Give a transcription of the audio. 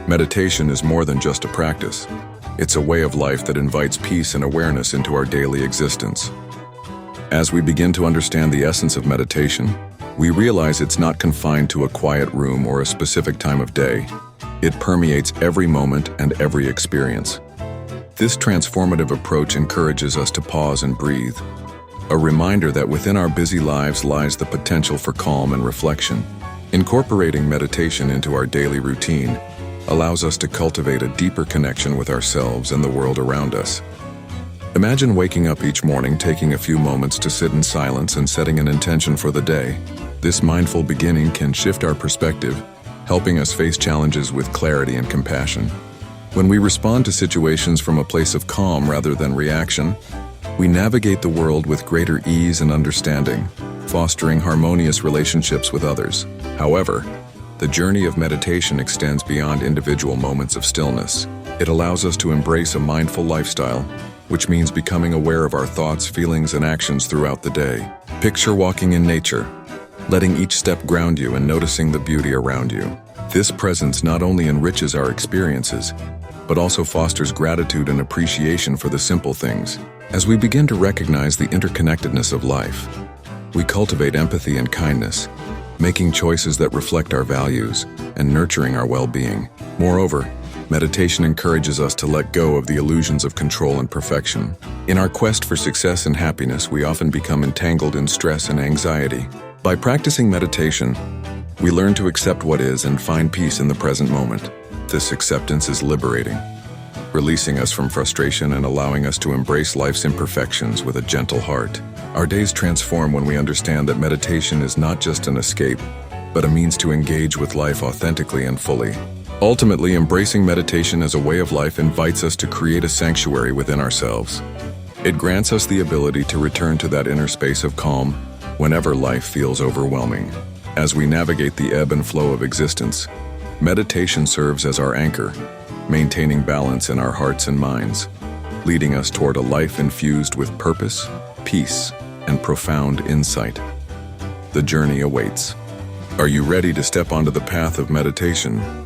Meditation is more than just a practice. It's a way of life that invites peace and awareness into our daily existence. As we begin to understand the essence of meditation, we realize it's not confined to a quiet room or a specific time of day. It permeates every moment and every experience. This transformative approach encourages us to pause and breathe, a reminder that within our busy lives lies the potential for calm and reflection. Incorporating meditation into our daily routine allows us to cultivate a deeper connection with ourselves and the world around us. Imagine waking up each morning, taking a few moments to sit in silence and setting an intention for the day. This mindful beginning can shift our perspective, helping us face challenges with clarity and compassion. When we respond to situations from a place of calm rather than reaction, we navigate the world with greater ease and understanding, fostering harmonious relationships with others. However, the journey of meditation extends beyond individual moments of stillness. It allows us to embrace a mindful lifestyle, which means becoming aware of our thoughts, feelings, and actions throughout the day. Picture walking in nature, letting each step ground you and noticing the beauty around you. This presence not only enriches our experiences, but also fosters gratitude and appreciation for the simple things. As we begin to recognize the interconnectedness of life, we cultivate empathy and kindness, making choices that reflect our values and nurturing our well-being. Moreover, meditation encourages us to let go of the illusions of control and perfection. In our quest for success and happiness, we often become entangled in stress and anxiety. By practicing meditation, we learn to accept what is and find peace in the present moment. This acceptance is liberating, releasing us from frustration and allowing us to embrace life's imperfections with a gentle heart. Our days transform when we understand that meditation is not just an escape, but a means to engage with life authentically and fully. Ultimately, embracing meditation as a way of life invites us to create a sanctuary within ourselves. It grants us the ability to return to that inner space of calm whenever life feels overwhelming. As we navigate the ebb and flow of existence, meditation serves as our anchor, maintaining balance in our hearts and minds, leading us toward a life infused with purpose, peace, and profound insight. The journey awaits. Are you ready to step onto the path of meditation?